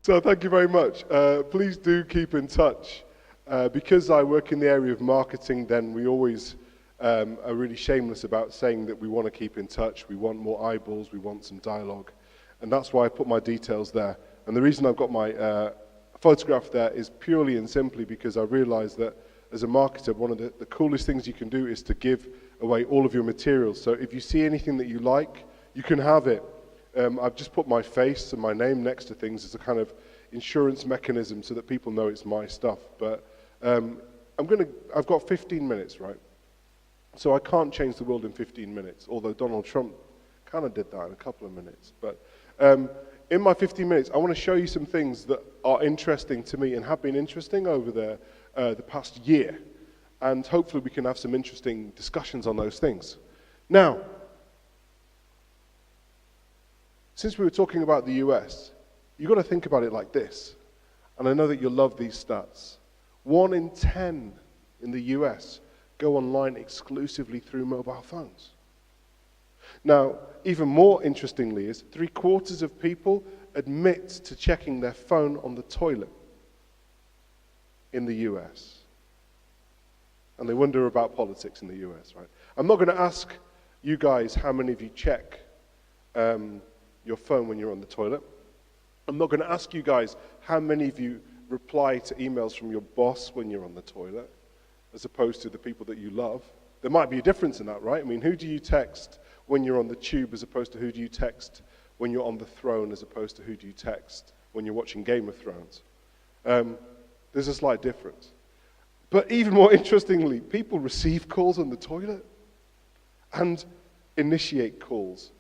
So thank you very much. Please do keep in touch. Because I work in the area of marketing, then we always are really shameless about saying that we want to keep in touch, we want more eyeballs, we want some dialogue. And that's why I put my details there. And the reason I've got my photograph there is purely and simply because I realized that as a marketer, one of the coolest things you can do is to give away all of your materials. So if you see anything that you like, you can have it. I've just put my face and my name next to things as a kind of insurance mechanism so that people know it's my stuff. But I've got 15 minutes, right? So I can't change the world in 15 minutes, although Donald Trump kind of did that in a couple of minutes. But in my 15 minutes, I want to show you some things that are interesting to me and have been interesting over the past year. And hopefully we can have some interesting discussions on those things. Now, since we were talking about the US, you've got to think about it like this. And I know that you'll love these stats. 1 in 10 in the US go online exclusively through mobile phones. Now, even more interestingly is 3/4 of people admit to checking their phone on the toilet in the US. And they wonder about politics in the US, right? I'm not going to ask you guys how many of you check your phone when you're on the toilet. I'm not going to ask you guys how many of you reply to emails from your boss when you're on the toilet, as opposed to the people that you love. There might be a difference in that, right? I mean, who do you text when you're on the tube as opposed to who do you text when you're on the throne as opposed to who do you text when you're watching Game of Thrones? There's a slight difference. But even more interestingly, people receive calls on the toilet and initiate calls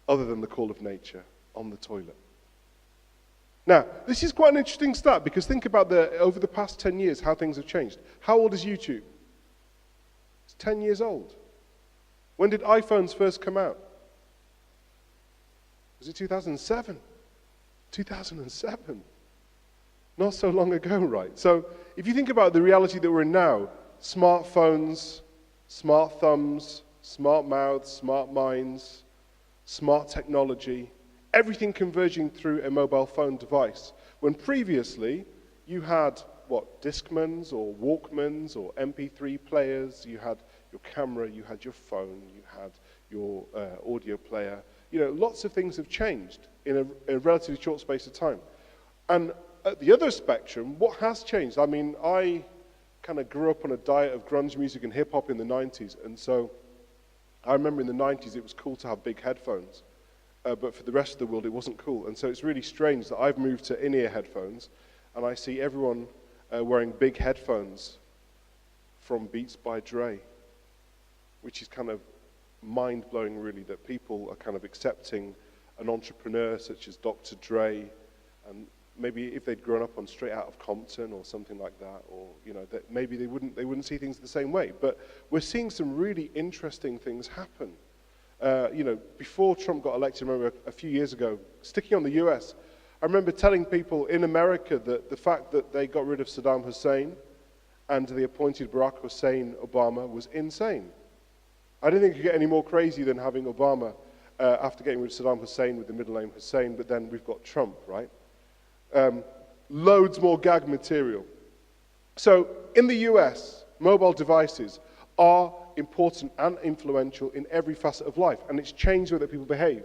other than the call of nature on the toilet. Now, this is quite an interesting stat because think about over the past 10 years how things have changed. How old is YouTube? It's 10 years old. When did iPhones first come out? Was it 2007? 2007. Not so long ago, right? So if you think about the reality that we're in now, smartphones, smart thumbs, smart mouths, smart minds, smart technology, everything converging through a mobile phone device. When previously you had, Discmans or Walkmans or MP3 players, you had your camera, you had your phone, you had your audio player. Lots of things have changed in a relatively short space of time. And at the other spectrum, what has changed? I mean, I kind of grew up on a diet of grunge music and hip-hop in the 90s, and so I remember in the 90s it was cool to have big headphones, but for the rest of the world it wasn't cool. And so it's really strange that I've moved to in-ear headphones, and I see everyone wearing big headphones from Beats by Dre, which is kind of mind-blowing really, that people are kind of accepting an entrepreneur such as Dr. Dre, and maybe if they'd grown up on Straight Outta Compton or something like that, or that maybe they wouldn't see things the same way. But we're seeing some really interesting things happen. Before Trump got elected, I remember a few years ago, sticking on the US, I remember telling people in America that the fact that they got rid of Saddam Hussein and they appointed Barack Hussein Obama was insane. I didn't think it could get any more crazy than having Obama after getting rid of Saddam Hussein with the middle name Hussein, but then we've got Trump, right? Loads more gag material. So in the US, mobile devices are important and influential in every facet of life, and it's changed the way that people behave.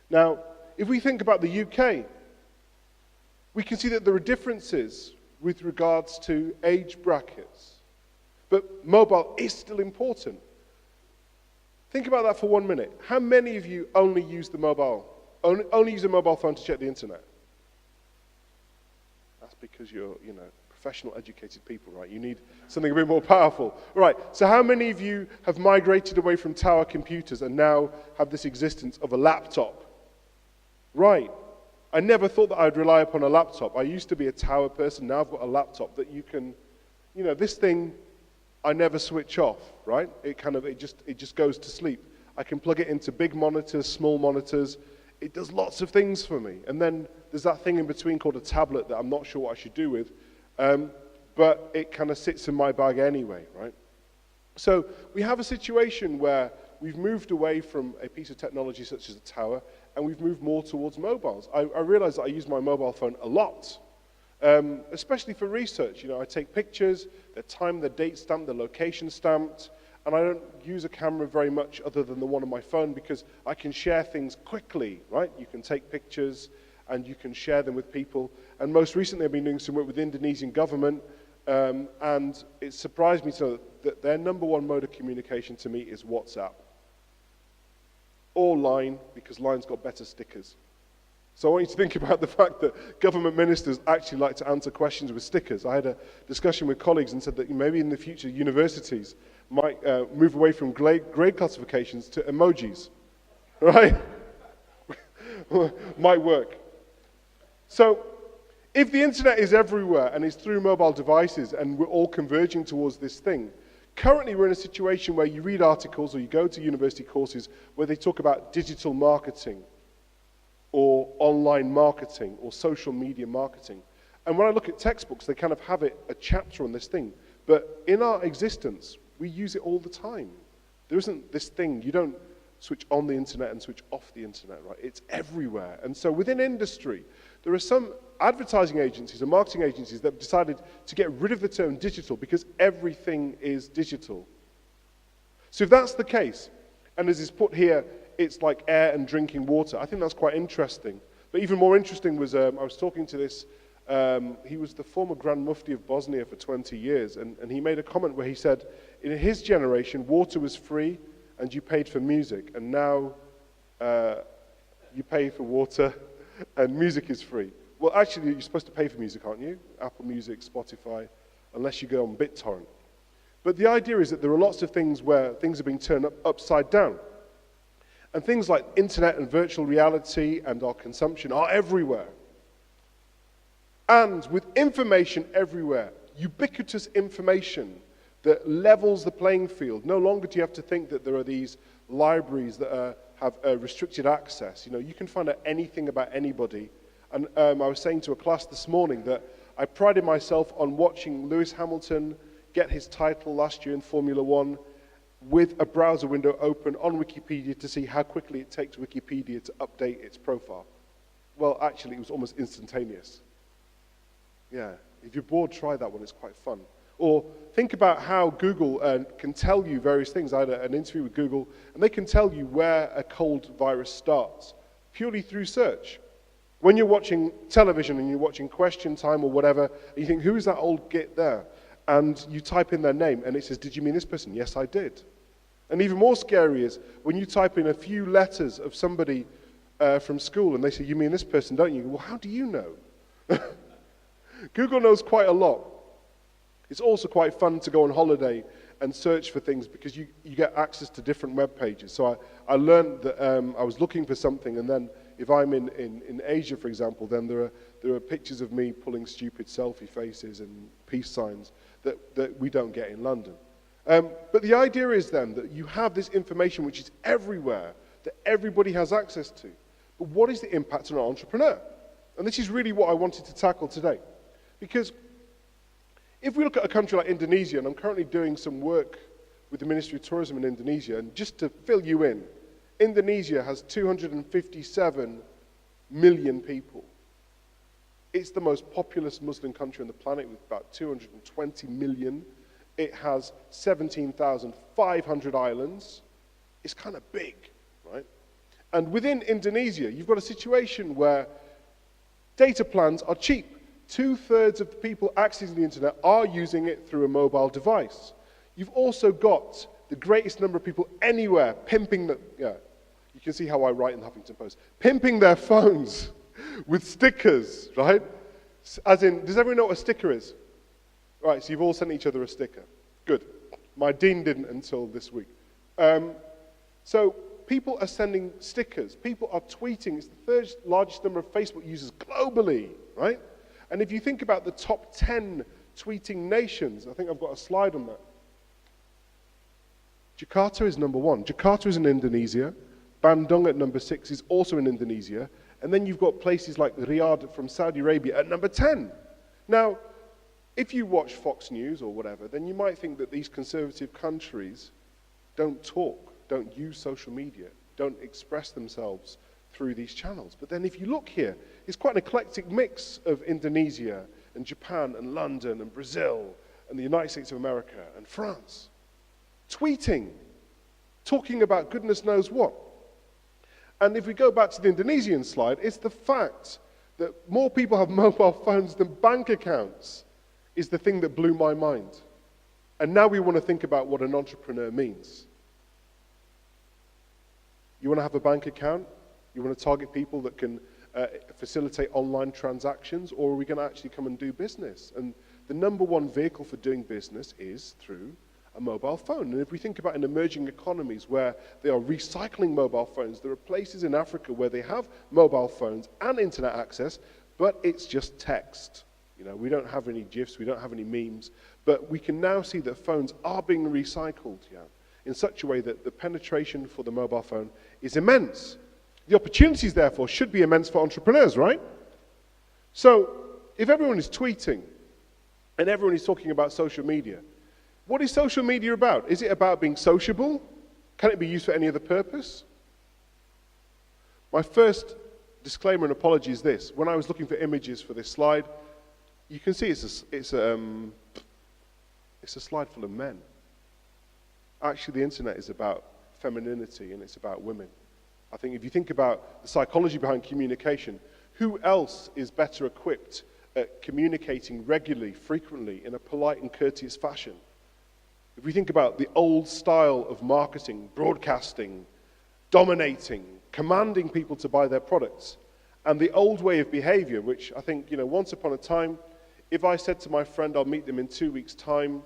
Now, if we think about the UK, we can see that there are differences with regards to age brackets, but mobile is still important. Think about that for 1 minute. How many of you only use a mobile phone to check the internet? That's because you're, professional, educated people, right? You need something a bit more powerful. Right, so how many of you have migrated away from tower computers and now have this existence of a laptop? Right. I never thought that I'd rely upon a laptop. I used to be a tower person, now I've got a laptop that you can, this thing, I never switch off, right? It just goes to sleep. I can plug it into big monitors, small monitors. It does lots of things for me. And then there's that thing in between called a tablet that I'm not sure what I should do with, but it kind of sits in my bag anyway, right? So we have a situation where we've moved away from a piece of technology such as a tower, and we've moved more towards mobiles. I realize that I use my mobile phone a lot, especially for research. You know, I take pictures, they're timed, they're date stamped, they're location stamped, and I don't use a camera very much other than the one on my phone because I can share things quickly, right? You can take pictures and you can share them with people. And most recently I've been doing some work with the Indonesian government, and it surprised me to know that their number one mode of communication to me is WhatsApp. Or Line, because Line's got better stickers. So I want you to think about the fact that government ministers actually like to answer questions with stickers. I had a discussion with colleagues and said that maybe in the future universities might move away from grade classifications to emojis, right? Might work. So if the internet is everywhere and is through mobile devices and we're all converging towards this thing, currently we're in a situation where you read articles or you go to university courses where they talk about digital marketing or online marketing or social media marketing. And when I look at textbooks, they kind of have a chapter on this thing. But in our existence, we use it all the time. There isn't this thing, you don't switch on the internet and switch off the internet, right? It's everywhere. And so within industry, there are some advertising agencies and marketing agencies that have decided to get rid of the term digital because everything is digital. So if that's the case, and as is put here, it's like air and drinking water, I think that's quite interesting. But even more interesting was, I was talking to this, he was the former Grand Mufti of Bosnia for 20 years, and he made a comment where he said, in his generation, water was free and you paid for music, and now you pay for water and music is free. Well, actually, you're supposed to pay for music, aren't you? Apple Music, Spotify, unless you go on BitTorrent. But the idea is that there are lots of things where things are being turned upside down. And things like internet and virtual reality and our consumption are everywhere. And with information everywhere, ubiquitous information that levels the playing field, no longer do you have to think that there are these libraries that have restricted access. You know, you can find out anything about anybody. And I was saying to a class this morning that I prided myself on watching Lewis Hamilton get his title last year in Formula One with a browser window open on Wikipedia to see how quickly it takes Wikipedia to update its profile. Well, actually, it was almost instantaneous. Yeah, if you're bored, try that one, it's quite fun. Or think about how Google can tell you various things. I had an interview with Google, and they can tell you where a cold virus starts, purely through search. When you're watching television and you're watching Question Time or whatever, and you think, who is that old git there? And you type in their name, and it says, did you mean this person? Yes, I did. And even more scary is when you type in a few letters of somebody from school, and they say, you mean this person, don't you? Well, how do you know? Google knows quite a lot. It's also quite fun to go on holiday and search for things because you get access to different web pages. So I learned that I was looking for something, and then if I'm in Asia, for example, then there are pictures of me pulling stupid selfie faces and peace signs that we don't get in London. But the idea is then that you have this information which is everywhere, that everybody has access to. But what is the impact on an entrepreneur? And this is really what I wanted to tackle today. Because if we look at a country like Indonesia, and I'm currently doing some work with the Ministry of Tourism in Indonesia, and just to fill you in, Indonesia has 257 million people. It's the most populous Muslim country on the planet with about 220 million. It has 17,500 islands. It's kind of big, right? And within Indonesia, you've got a situation where data plans are cheap. 2/3 of the people accessing the internet are using it through a mobile device. You've also got the greatest number of people anywhere pimping the, you can see how I write in the Huffington Post, pimping their phones with stickers, right? As in, does everyone know what a sticker is? Right, so you've all sent each other a sticker. Good. My dean didn't until this week. So people are sending stickers. People are tweeting. It's the third largest number of Facebook users globally, right? And if you think about the top 10 tweeting nations, I think I've got a slide on that. Jakarta is number 1. Jakarta is in Indonesia. Bandung at number 6 is also in Indonesia. And then you've got places like Riyadh from Saudi Arabia at number 10. Now, if you watch Fox News or whatever, then you might think that these conservative countries don't talk. don't use social media, don't express themselves through these channels. But then if you look here, it's quite an eclectic mix of Indonesia and Japan and London and Brazil and the United States of America and France. Tweeting, talking about goodness knows what. And if we go back to the Indonesian slide, it's the fact that more people have mobile phones than bank accounts is the thing that blew my mind. And now we want to think about what an entrepreneur means. You want to have a bank account? You want to target people that can facilitate online transactions? Or are we going to actually come and do business? And the number one vehicle for doing business is through a mobile phone. And if we think about in emerging economies where they are recycling mobile phones, there are places in Africa where they have mobile phones and internet access, but it's just text. You know, we don't have any GIFs, we don't have any memes, but we can now see that phones are being recycled, in such a way that the penetration for the mobile phone is immense. The opportunities, therefore, should be immense for entrepreneurs, right? So, if everyone is tweeting and everyone is talking about social media, what is social media about? Is it about being sociable? Can it be used for any other purpose? My first disclaimer and apology is this. When I was looking for images for this slide, you can see it's a slide full of men. Actually, the internet is about femininity and it's about women. I think if you think about the psychology behind communication, who else is better equipped at communicating regularly, frequently, in a polite and courteous fashion? If we think about the old style of marketing, broadcasting, dominating, commanding people to buy their products, and the old way of behavior, which I think, once upon a time, if I said to my friend, I'll meet them in 2 weeks' time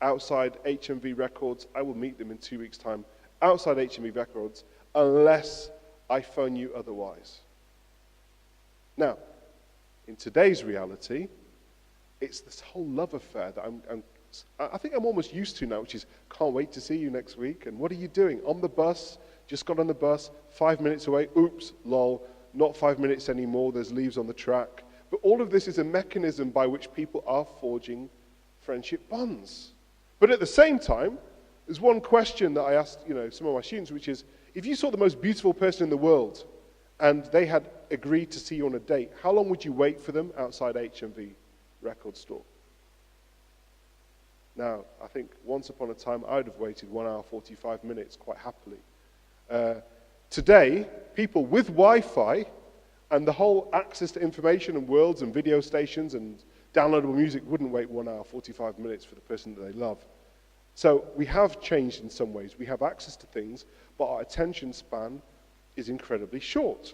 outside HMV Records, I will meet them in 2 weeks' time outside HMV Records, unless I phone you otherwise. Now, in today's reality, it's this whole love affair that I think I'm almost used to now, which is, can't wait to see you next week, and what are you doing? On the bus, just got on the bus, 5 minutes away, oops, lol, not 5 minutes anymore, there's leaves on the track. But all of this is a mechanism by which people are forging friendship bonds. But at the same time, there's one question that I asked, some of my students, which is, if you saw the most beautiful person in the world and they had agreed to see you on a date, how long would you wait for them outside HMV record store? Now, I think once upon a time, I would have waited 1 hour, 45 minutes quite happily. Today, people with Wi-Fi and the whole access to information and worlds and video stations and downloadable music wouldn't wait 1 hour, 45 minutes for the person that they love. So we have changed in some ways. We have access to things, but our attention span is incredibly short.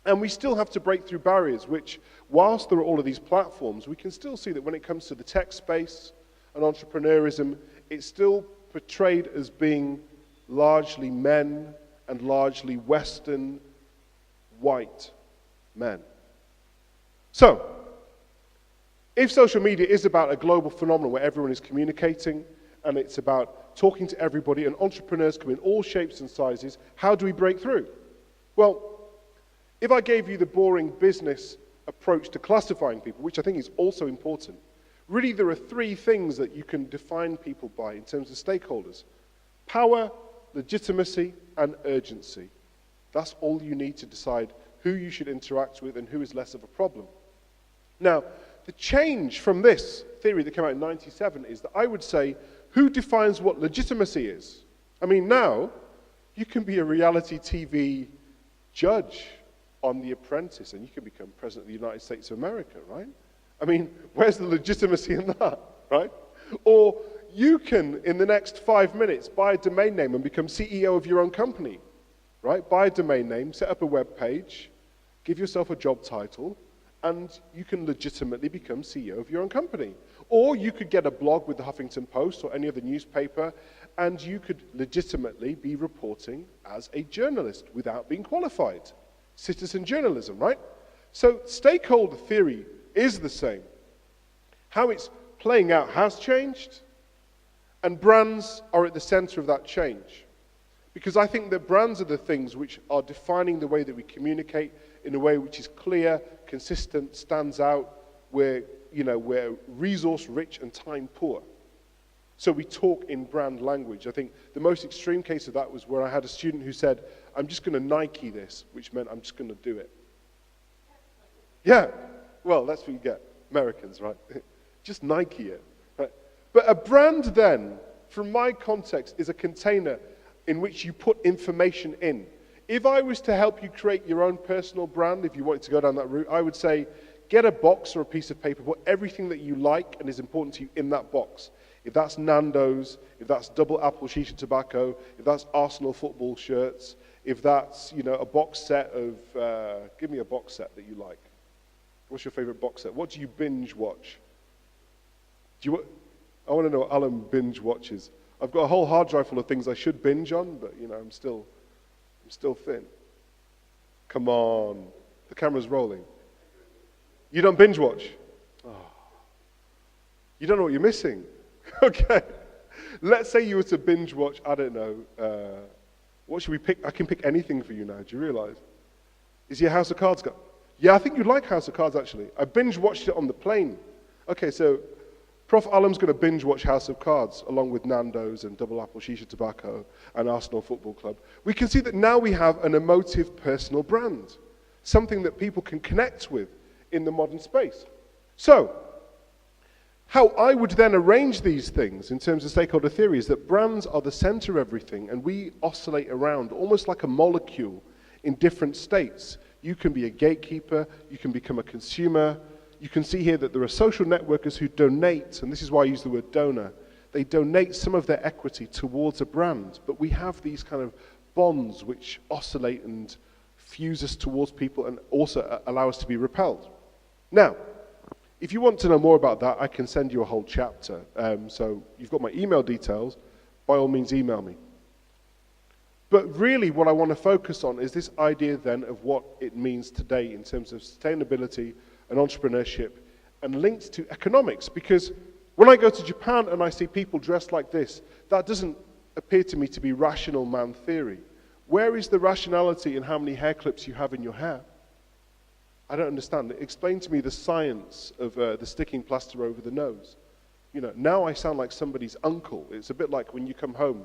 And we still have to break through barriers, which, whilst there are all of these platforms, we can still see that when it comes to the tech space and entrepreneurism, it's still portrayed as being largely men and largely Western, white men. So, if social media is about a global phenomenon where everyone is communicating, and it's about talking to everybody, and entrepreneurs come in all shapes and sizes, how do we break through? Well, if I gave you the boring business approach to classifying people, which I think is also important, really there are 3 things that you can define people by in terms of stakeholders: power, legitimacy, and urgency. That's all you need to decide who you should interact with and who is less of a problem. Now, the change from this theory that came out in 1997 is that I would say, who defines what legitimacy is? I mean, now, you can be a reality TV judge on The Apprentice, and you can become President of the United States of America, right? I mean, where's the legitimacy in that, right? Or you can, in the next 5 minutes, buy a domain name and become CEO of your own company, right? Buy a domain name, set up a web page, give yourself a job title, and you can legitimately become CEO of your own company. Or you could get a blog with the Huffington Post or any other newspaper, and you could legitimately be reporting as a journalist without being qualified. Citizen journalism, right? So stakeholder theory is the same. How it's playing out has changed, and brands are at the center of that change. Because I think that brands are the things which are defining the way that we communicate in a way which is clear, consistent, stands out, we're resource rich and time poor. So we talk in brand language. I think the most extreme case of that was where I had a student who said, I'm just going to Nike this, which meant I'm just going to do it. Yeah, well, that's what you get. Americans, right? Just Nike it. Right? But a brand then, from my context, is a container in which you put information in. If I was to help you create your own personal brand, if you wanted to go down that route, I would say, get a box or a piece of paper, put everything that you like and is important to you in that box. If that's Nando's, if that's double apple shisha tobacco, if that's Arsenal football shirts, if that's, a box set of, give me a box set that you like. What's your favorite box set? What do you binge watch? I want to know what Alan binge watches. I've got a whole hard drive full of things I should binge on, but, I'm still thin. Come on. The camera's rolling. You don't binge watch? Oh. You don't know what you're missing. Okay. Let's say you were to binge watch, I don't know, what should we pick? I can pick anything for you now. Do you realize? Is your House of Cards got? Yeah, I think you'd like House of Cards, actually. I binge watched it on the plane. Okay, so Prof. Alam's going to binge watch House of Cards, along with Nando's and Double Apple Shisha Tobacco and Arsenal Football Club. We can see that now we have an emotive personal brand, something that people can connect with in the modern space. So, how I would then arrange these things in terms of stakeholder theory is that brands are the center of everything, and we oscillate around almost like a molecule in different states. You can be a gatekeeper, you can become a consumer. You can see here that there are social networkers who donate, and this is why I use the word donor. They donate some of their equity towards a brand, but we have these kind of bonds which oscillate and fuse us towards people and also allow us to be repelled. Now, if you want to know more about that, I can send you a whole chapter. So you've got my email details. By all means, email me. But really what I want to focus on is this idea then of what it means today in terms of sustainability and entrepreneurship and linked to economics. Because when I go to Japan and I see people dressed like this, that doesn't appear to me to be rational man theory. Where is the rationality in how many hair clips you have in your hair? I don't understand. Explain to me the science of the sticking plaster over the nose. Now I sound like somebody's uncle. It's a bit like when you come home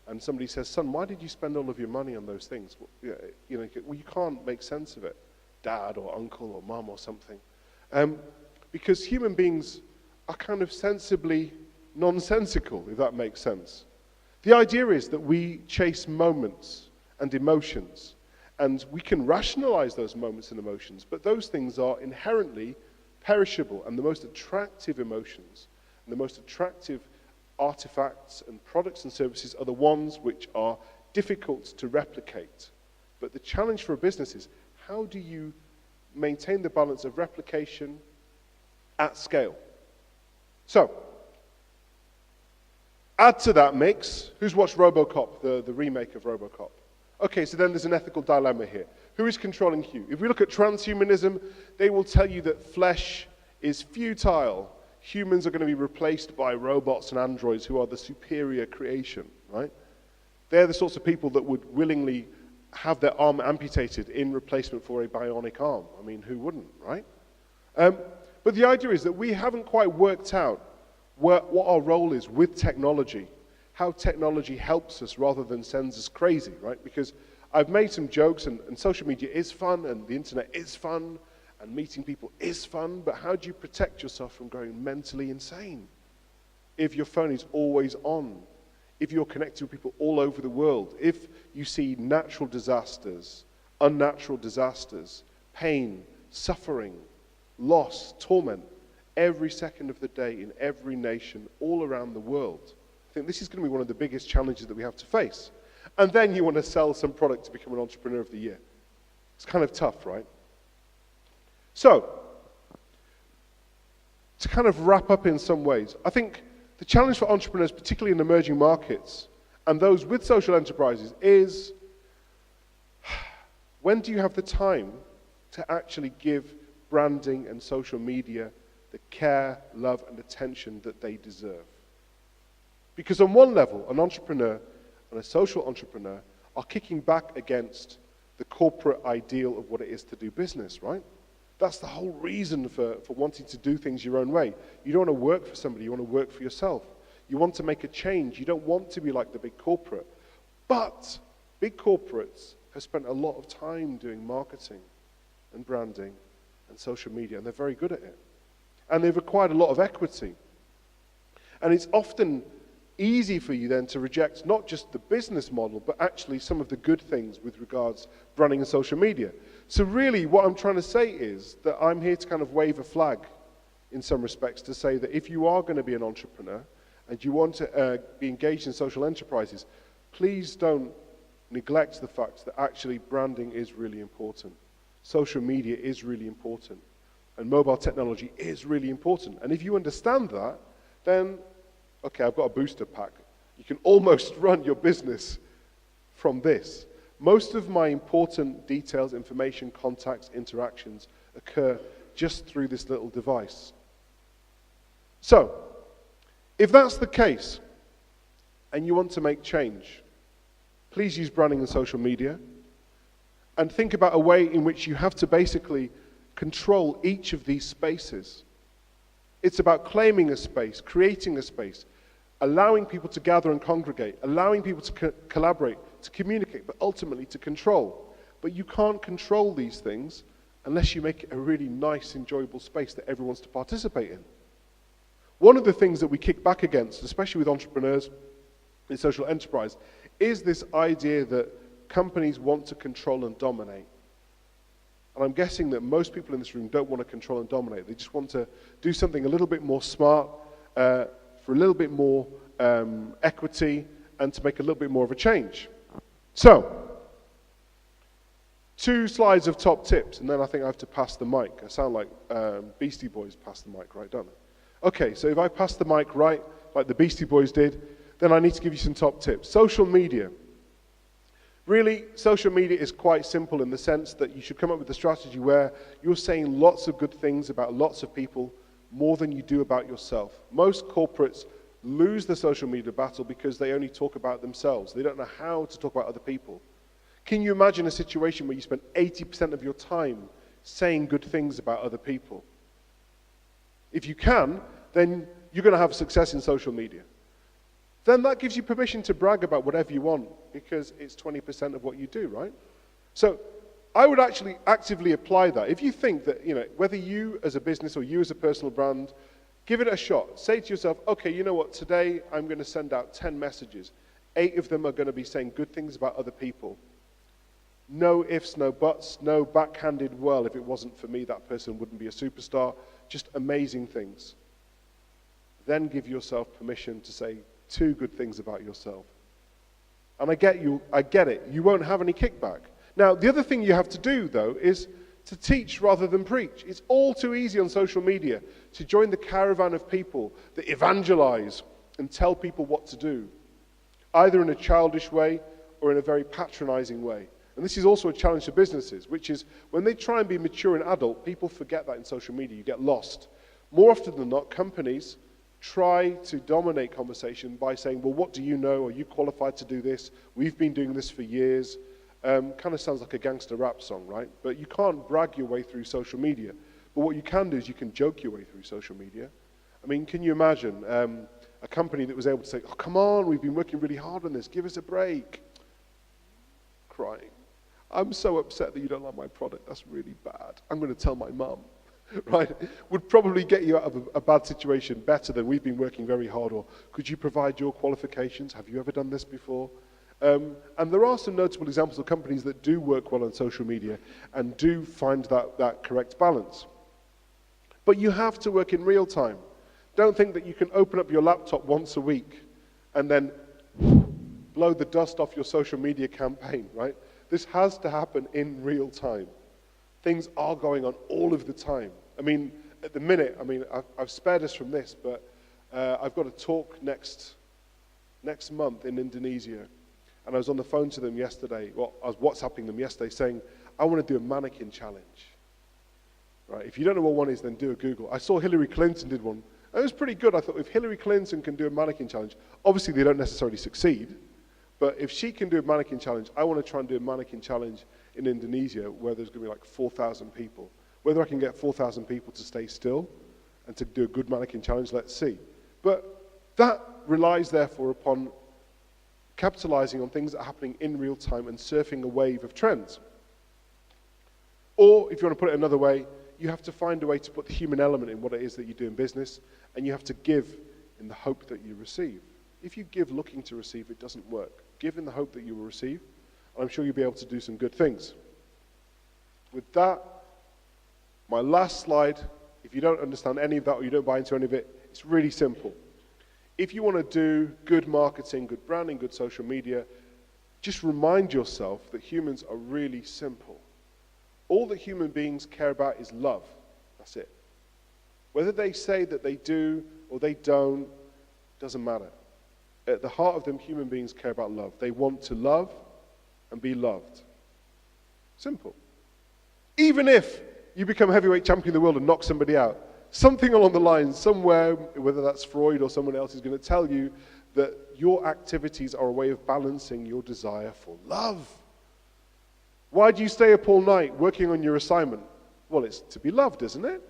and somebody says, son, why did you spend all of your money on those things? Well, you can't make sense of it. Dad or uncle or mum or something. Because human beings are kind of sensibly nonsensical, if that makes sense. The idea is that we chase moments and emotions, and we can rationalize those moments and emotions, but those things are inherently perishable, and the most attractive emotions and the most attractive artifacts and products and services are the ones which are difficult to replicate. But the challenge for a business is, how do you maintain the balance of replication at scale? So, add to that mix, who's watched RoboCop, the remake of RoboCop? Okay, so then there's an ethical dilemma here. Who is controlling who? If we look at transhumanism, they will tell you that flesh is futile. Humans are going to be replaced by robots and androids who are the superior creation, right? They're the sorts of people that would willingly have their arm amputated in replacement for a bionic arm. I mean, who wouldn't, right? But the idea is that we haven't quite worked out what our role is with technology, how technology helps us rather than sends us crazy, right? Because I've made some jokes, and social media is fun, and the internet is fun, and meeting people is fun, but how do you protect yourself from going mentally insane? If your phone is always on, if you're connected with people all over the world, if you see natural disasters, unnatural disasters, pain, suffering, loss, torment, every second of the day in every nation all around the world, I think this is going to be one of the biggest challenges that we have to face. And then you want to sell some product to become an entrepreneur of the year. It's kind of tough, right? So, to kind of wrap up in some ways, I think the challenge for entrepreneurs, particularly in emerging markets, and those with social enterprises, is when do you have the time to actually give branding and social media the care, love, and attention that they deserve? Because on one level, an entrepreneur and a social entrepreneur are kicking back against the corporate ideal of what it is to do business, right? That's the whole reason for wanting to do things your own way. You don't want to work for somebody, you want to work for yourself. You want to make a change. You don't want to be like the big corporate. But big corporates have spent a lot of time doing marketing and branding and social media, and they're very good at it. And they've acquired a lot of equity. And it's often easy for you then to reject not just the business model, but actually some of the good things with regards branding and social media. So really what I'm trying to say is that I'm here to kind of wave a flag in some respects to say that if you are going to be an entrepreneur and you want to be engaged in social enterprises, please don't neglect the fact that actually branding is really important. Social media is really important. And mobile technology is really important. And if you understand that, then, okay, I've got a booster pack. You can almost run your business from this. Most of my important details, information, contacts, interactions occur just through this little device. So, if that's the case, and you want to make change, please use branding and social media, and think about a way in which you have to basically control each of these spaces. It's about claiming a space, creating a space, allowing people to gather and congregate, allowing people to collaborate, to communicate, but ultimately to control. But you can't control these things unless you make it a really nice, enjoyable space that everyone wants to participate in. One of the things that we kick back against, especially with entrepreneurs in social enterprise, is this idea that companies want to control and dominate. And I'm guessing that most people in this room don't want to control and dominate. They just want to do something a little bit more smart, for a little bit more equity, and to make a little bit more of a change. So, 2 slides of top tips, and then I think I have to pass the mic. I sound like Beastie Boys pass the mic, right, don't I? Okay, so if I pass the mic right, like the Beastie Boys did, then I need to give you some top tips. Social media. Really, social media is quite simple in the sense that you should come up with a strategy where you're saying lots of good things about lots of people more than you do about yourself. Most corporates lose the social media battle because they only talk about themselves. They don't know how to talk about other people. Can you imagine a situation where you spend 80% of your time saying good things about other people? If you can, then you're going to have success in social media. Then that gives you permission to brag about whatever you want because it's 20% of what you do, right? So I would actually actively apply that. If you think that, whether you as a business or you as a personal brand, give it a shot. Say to yourself, okay, you know what, today I'm going to send out 10 messages. 8 of them are going to be saying good things about other people. No ifs, no buts, no backhanded, well, if it wasn't for me, that person wouldn't be a superstar. Just amazing things. Then give yourself permission to say 2 good things about yourself. And I get it. You won't have any kickback. Now, the other thing you have to do, though, is to teach rather than preach. It's all too easy on social media to join the caravan of people that evangelize and tell people what to do, either in a childish way or in a very patronizing way. And this is also a challenge to businesses, which is when they try and be mature and adult, people forget that in social media. You get lost. More often than not, companies try to dominate conversation by saying, well, what do you know? Are you qualified to do this? We've been doing this for years. Kind of sounds like a gangster rap song, right? But you can't brag your way through social media. But what you can do is you can joke your way through social media. I mean, can you imagine a company that was able to say, oh, come on, we've been working really hard on this. Give us a break. Crying. I'm so upset that you don't like my product. That's really bad. I'm going to tell my mum. Right? Would probably get you out of a bad situation better than we've been working very hard, or could you provide your qualifications? Have you ever done this before? And there are some notable examples of companies that do work well on social media and do find that correct balance. But you have to work in real time. Don't think that you can open up your laptop once a week and then blow the dust off your social media campaign, right? This has to happen in real time. Things are going on all of the time. I mean, at the minute, I've spared us from this, but I've got a talk next month in Indonesia. And I was on the phone to them yesterday, I was WhatsApping them yesterday saying, I want to do a mannequin challenge. Right? If you don't know what one is, then do a Google. I saw Hillary Clinton did one. It was pretty good. I thought, if Hillary Clinton can do a mannequin challenge, obviously they don't necessarily succeed, but if she can do a mannequin challenge, I want to try and do a mannequin challenge in Indonesia where there's going to be like 4,000 people. Whether I can get 4,000 people to stay still and to do a good mannequin challenge, let's see. But that relies, therefore, upon capitalizing on things that are happening in real time and surfing a wave of trends. Or, if you want to put it another way, you have to find a way to put the human element in what it is that you do in business, and you have to give in the hope that you receive. If you give looking to receive, it doesn't work. Give in the hope that you will receive, and I'm sure you'll be able to do some good things. With that, my last slide, if you don't understand any of that or you don't buy into any of it, it's really simple. If you want to do good marketing, good branding, good social media, just remind yourself that humans are really simple. All that human beings care about is love. That's it. Whether they say that they do or they don't, doesn't matter. At the heart of them, human beings care about love. They want to love and be loved. Simple. Even if you become heavyweight champion of the world and knock somebody out, something along the line, somewhere, whether that's Freud or someone else, is going to tell you that your activities are a way of balancing your desire for love. Why do you stay up all night working on your assignment? Well, it's to be loved, isn't it?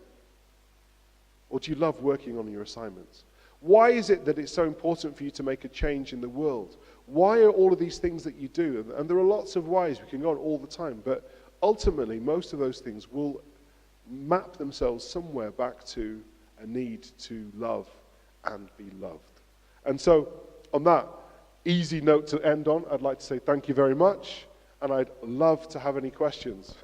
Or do you love working on your assignments? Why is it that it's so important for you to make a change in the world? Why are all of these things that you do? And there are lots of whys. We can go on all the time. But ultimately, most of those things will map themselves somewhere back to a need to love and be loved. And so, on that easy note to end on, I'd like to say thank you very much. And I'd love to have any questions.